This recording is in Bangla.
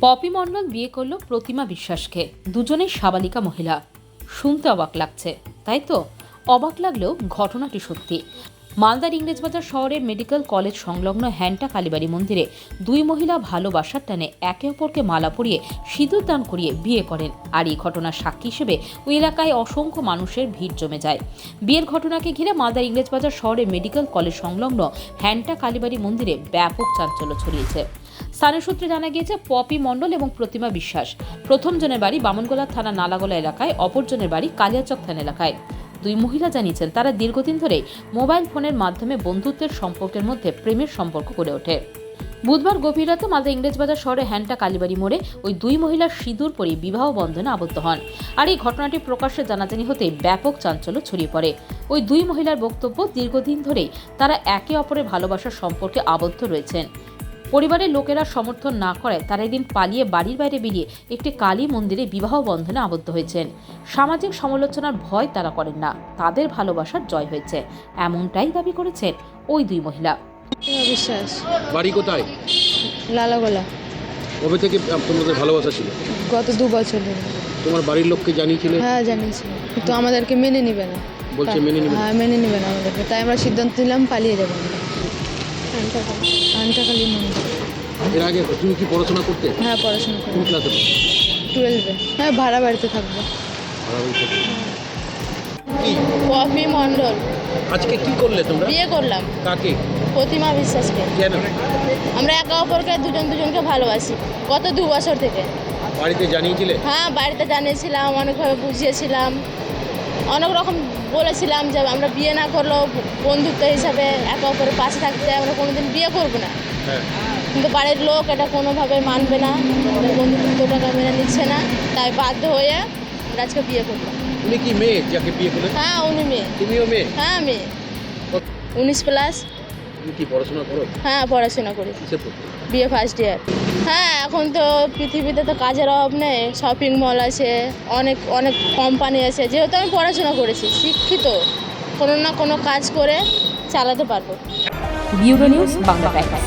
পপি মণ্ডল বিয়ে করলো প্রতিমা বিশ্বাসকে। দুজনেই সাবালিকা মহিলা। শুনতে অবাক লাগছে, তাই তো? অবাক লাগলেও ঘটনাটি সত্যি। মালদার ইংরেজবাজার শহরের মেডিকেল কলেজ সংলগ্ন হ্যান্টা কালীবাড়ি মন্দিরে দুই মহিলা ভালোবাসার টানে একে অপরকে মালা পরিয়ে সিঁদুর দান করিয়ে বিয়ে করেন। আর এই ঘটনার সাক্ষী হিসেবে ওই এলাকায় অসংখ্য মানুষের ভিড় জমে যায়। বিয়ের ঘটনাকে ঘিরে মালদার ইংরেজবাজার শহরের মেডিকেল কলেজ সংলগ্ন হ্যান্টা কালীবাড়ি মন্দিরে ব্যাপক চাঞ্চল্য ছড়িয়েছে। স্থানীয় সূত্রে জানা গিয়েছে, পপি মণ্ডল এবং প্রতিমা বিশ্বাস প্রথম জনের বাড়ি বামনগোলা থানা নালাগোলা এলাকায়, অপরজনের বাড়ি কালিয়াচক থানা এলাকায়। দুই মহিলা জানিয়েছেন তারা দীর্ঘদিন ধরেই মোবাইল ফোনের মাধ্যমে বন্ধুত্বের সম্পর্কের মধ্যে প্রেমের সম্পর্ক গড়ে ওঠে। বুধবার গভীর রাতে মালদা ইংরেজবাজার শহরে হ্যান্টা কালীবাড়ি মোড়ে ওই দুই মহিলার সিঁদুর পরে বিবাহ বন্ধনে আবদ্ধ হন। আর এই ঘটনাটি প্রকাশ্যে জানাজানি হতেই ব্যাপক চাঞ্চল্য ছড়িয়ে পড়ে। ওই দুই মহিলার বক্তব্য, দীর্ঘদিন ধরেই তারা একে অপরের ভালোবাসার সম্পর্কে আবদ্ধ রয়েছেন। পরিবারের লোকেরা সমর্থন না করায় তারা এদিন পালিয়ে বাড়ির বাইরে বেরিয়ে একটি কালী মন্দিরে বিবাহ বন্ধনে আবদ্ধ হয়েছেন। সামাজিক সমালোচনার ভয় তারা করেন না, তাদের ভালোবাসার জয় হয়েছে, এমনটাই দাবি করেছেন ওই দুই মহিলা। বিশ্বাস। বাড়ি কোথায়? লালাগোলা। কবে থেকে তোমাদের ভালোবাসা ছিল? গত 2 বছর ধরে। তোমার বাড়ির লোককে জানিয়েছিলে? হ্যাঁ, জানিয়েছি, কিন্তু আমাদেরকে মেনে নিবে না। বলছে মেনে নিবে না? হ্যাঁ, মেনে নিবে না আমাদেরকে, তাই আমরা সিদ্ধান্ত নিলাম পালিয়ে যাবো আমরা। আন্টাকালী মন্দির। এর আগে তুমি কি পড়াশোনা করতে? হ্যাঁ, পড়াশোনা করি। কোন ক্লাসে? 12-এ। হ্যাঁ, ভাড়া বাড়িতে থাকবো। কি পপি মণ্ডল। আজকে কি করলে তোমরা? বিয়ে করলাম। কাকে? প্রতিমা বিশ্বাসকে। কেন? আমরা একে অপরকে দুজনকে ভালোবাসি গত 2 বছর থেকে। বাড়িতে জানিয়েছিলে? হ্যাঁ, বাড়িতে জানিয়েছিলাম, অনেকভাবে বুঝিয়েছিলাম, অনেক রকম বলেছিলাম যে আমরা বিয়ে না করলেও বন্ধুত্ব হিসাবে একে অপরের পাশে থাকতে, আমরা কোনোদিন বিয়ে করবো না। হ্যাঁ। কিন্তু বাড়ির লোক এটা কোনোভাবে মানবে না, বন্ধুত্বটাকে মেনে নিচ্ছে না, তাই বাধ্য হয়ে আমরা আজকে বিয়ে করলাম। উনি কি মেয়ে যাকে বিয়ে করলে? হ্যাঁ, উনি মেয়ে। তুমিও মেয়ে? হ্যাঁ, মেয়ে। 19+। তুমি কি পড়াশোনা করো? হ্যাঁ, পড়াশোনা করি। কিসে পড়ো? BA first year. হ্যাঁ, এখন তো পৃথিবীতে তো কাজের অভাব নেই, শপিং মল আছে, অনেক অনেক কোম্পানি আছে। যেহেতু আমি পড়াশোনা করেছি, শিক্ষিত, কোনো না কোনো কাজ করে চালাতে পারবো। Bureau news, Bangla Times.